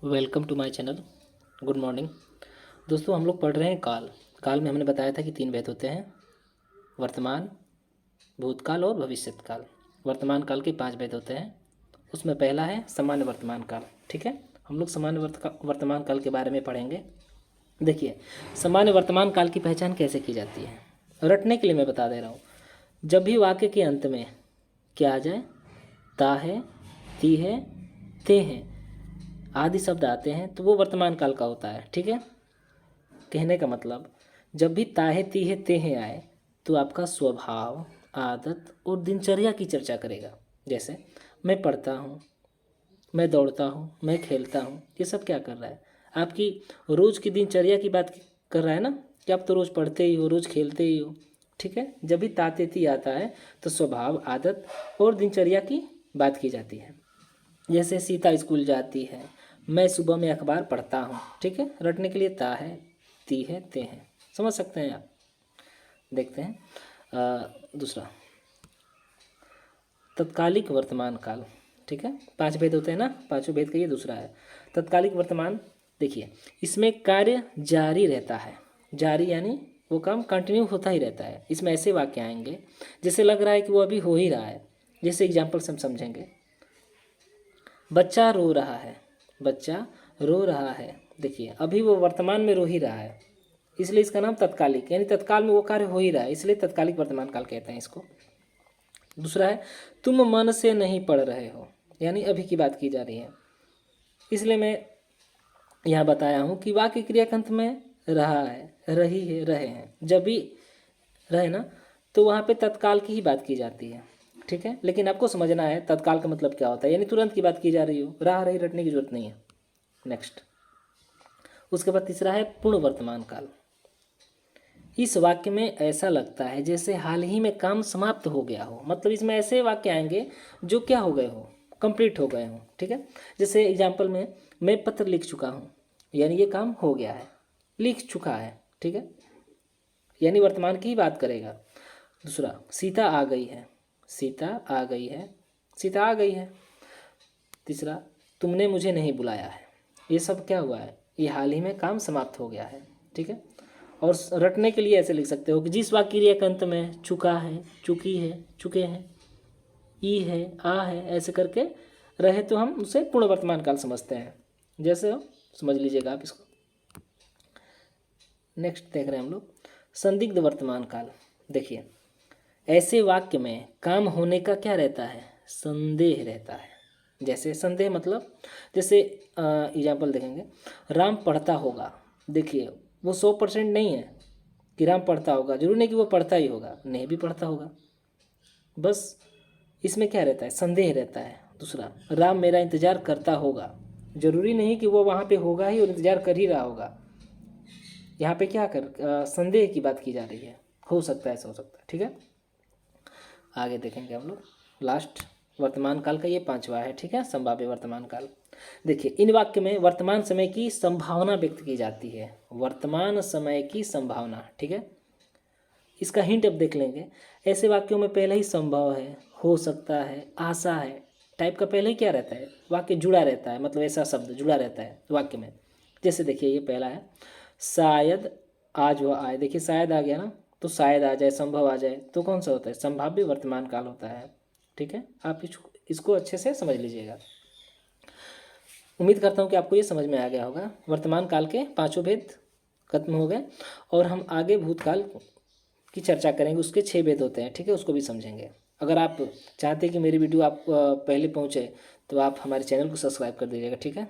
Welcome to my channel. Good morning दोस्तों। हम लोग पढ़ रहे हैं काल। काल में हमने बताया था कि 3 भेद होते हैं: वर्तमान, भूतकाल और भविष्यत काल। वर्तमान काल के 5 भेद होते हैं। उसमें पहला है सामान्य वर्तमान काल। ठीक है, हम लोग सामान्य वर्तमान काल के बारे में पढ़ेंगे। देखिए, सामान्य वर्तमान काल की पहचान कैसे की जाती है, रटने के लिए मैं बता दे रहा हूँ। जब भी वाक्य के अंत में क्या आ जाए, ता है, ती है, ते हैं आदि शब्द आते हैं तो वो वर्तमान काल का होता है। ठीक है, कहने का मतलब, जब भी ताहे तीहे तेहे आए तो आपका स्वभाव, आदत और दिनचर्या की चर्चा करेगा। जैसे मैं पढ़ता हूँ, मैं दौड़ता हूँ, मैं खेलता हूँ, ये सब क्या कर रहा है? आपकी रोज़ की दिनचर्या की बात कर रहा है ना, कि आप तो रोज़ पढ़ते ही हो, रोज़ खेलते ही हो। ठीक है, जब भी तातेती आता है तो स्वभाव, आदत और दिनचर्या की बात की जाती है। जैसे सीता स्कूल जाती है, मैं सुबह में अखबार पढ़ता हूँ। ठीक है, रटने के लिए ता है, ती है, ते हैं। समझ सकते हैं आप। देखते हैं दूसरा, तत्कालिक वर्तमान काल। ठीक है, 5 भेद होते हैं ना, 5वें भेद का ये दूसरा है, तत्कालिक वर्तमान। देखिए, इसमें कार्य जारी रहता है। जारी यानी वो काम कंटिन्यू होता ही रहता है। इसमें ऐसे वाक्य आएंगे जैसे लग रहा है कि वो अभी हो ही रहा है। जैसे एग्जाम्पल से हम समझेंगे, बच्चा रो रहा है, बच्चा रो रहा है। देखिए, अभी वो वर्तमान में रो ही रहा है, इसलिए इसका नाम तत्कालिक, यानी तत्काल में वो कार्य हो ही रहा है, इसलिए तत्कालिक वर्तमान काल कहते हैं इसको। दूसरा है, तुम मन से नहीं पढ़ रहे हो, यानी अभी की बात की जा रही है। इसलिए मैं यहाँ बताया हूँ कि वाक्य क्रिया के अंत में रहा है, रही है, रहे हैं, जब भी रहे ना तो वहाँ पे तत्काल की ही बात की जाती है। ठीक है, लेकिन आपको समझना है तत्काल का मतलब क्या होता है, यानी तुरंत की बात की जा रही हो, रहा रही रटने की जरूरत नहीं है। नेक्स्ट, उसके बाद तीसरा है पूर्ण वर्तमान काल। इस वाक्य में ऐसा लगता है जैसे हाल ही में काम समाप्त हो गया हो, मतलब इसमें ऐसे वाक्य आएंगे जो क्या हो गए हो, कंप्लीट हो गए हो। ठीक है, जैसे एग्जाम्पल में, मैं पत्र लिख चुका हूँ, यानी ये काम हो गया है, लिख चुका है। ठीक है, यानी वर्तमान की ही बात करेगा। दूसरा, सीता आ गई है, सीता आ गई है, सीता आ गई है। तीसरा, तुमने मुझे नहीं बुलाया है, ये सब क्या हुआ है, ये हाल ही में काम समाप्त हो गया है। ठीक है, और रटने के लिए ऐसे लिख सकते हो कि जिस वाक्य क्रिया के अंत में चुका है, चुकी है, चुके हैं, ई है, आ है, ऐसे करके रहे तो हम उसे पूर्ण वर्तमान काल समझते हैं। जैसे हो समझ लीजिएगा आप इसको। नेक्स्ट देख रहे हैं हम लोग, संदिग्ध वर्तमान काल। देखिए, ऐसे वाक्य में काम होने का क्या रहता है, संदेह रहता है। जैसे संदेह मतलब, जैसे एग्जाम्पल देखेंगे, राम पढ़ता होगा। देखिए, वो 100% नहीं है कि राम पढ़ता होगा, जरूरी नहीं कि वो पढ़ता ही होगा, नहीं भी पढ़ता होगा, बस इसमें क्या रहता है, संदेह रहता है। दूसरा, राम मेरा इंतज़ार करता होगा, जरूरी नहीं कि वो वहाँ पे होगा ही और इंतज़ार कर ही रहा होगा। यहाँ पे क्या संदेह की बात की जा रही है, हो सकता है, ऐसा हो सकता है। ठीक है, आगे देखेंगे हम लोग। लास्ट वर्तमान काल का ये 5वां है। ठीक है, संभाव्य वर्तमान काल। देखिए, इन वाक्य में वर्तमान समय की संभावना व्यक्त की जाती है, वर्तमान समय की संभावना। ठीक है, इसका हिंट अब देख लेंगे। ऐसे वाक्यों में पहले ही संभव है, हो सकता है, आशा है टाइप का पहले ही क्या रहता है, वाक्य जुड़ा रहता है, मतलब ऐसा शब्द जुड़ा रहता है वाक्य में। जैसे देखिए, ये पहला है, शायद आज वह आए। देखिए, शायद आ गया ना, तो शायद आ जाए, संभव आ जाए, तो कौन सा होता है, संभाव्य वर्तमान काल होता है। ठीक है, आप इसको अच्छे से समझ लीजिएगा। उम्मीद करता हूँ कि आपको ये समझ में आ गया होगा। वर्तमान काल के 5 भेद खत्म हो गए और हम आगे भूतकाल की चर्चा करेंगे। उसके 6 भेद होते हैं। ठीक है, उसको भी समझेंगे। अगर आप चाहते हैं कि मेरी वीडियो आप पहले पहुँचे तो आप हमारे चैनल को सब्सक्राइब कर दीजिएगा। ठीक है।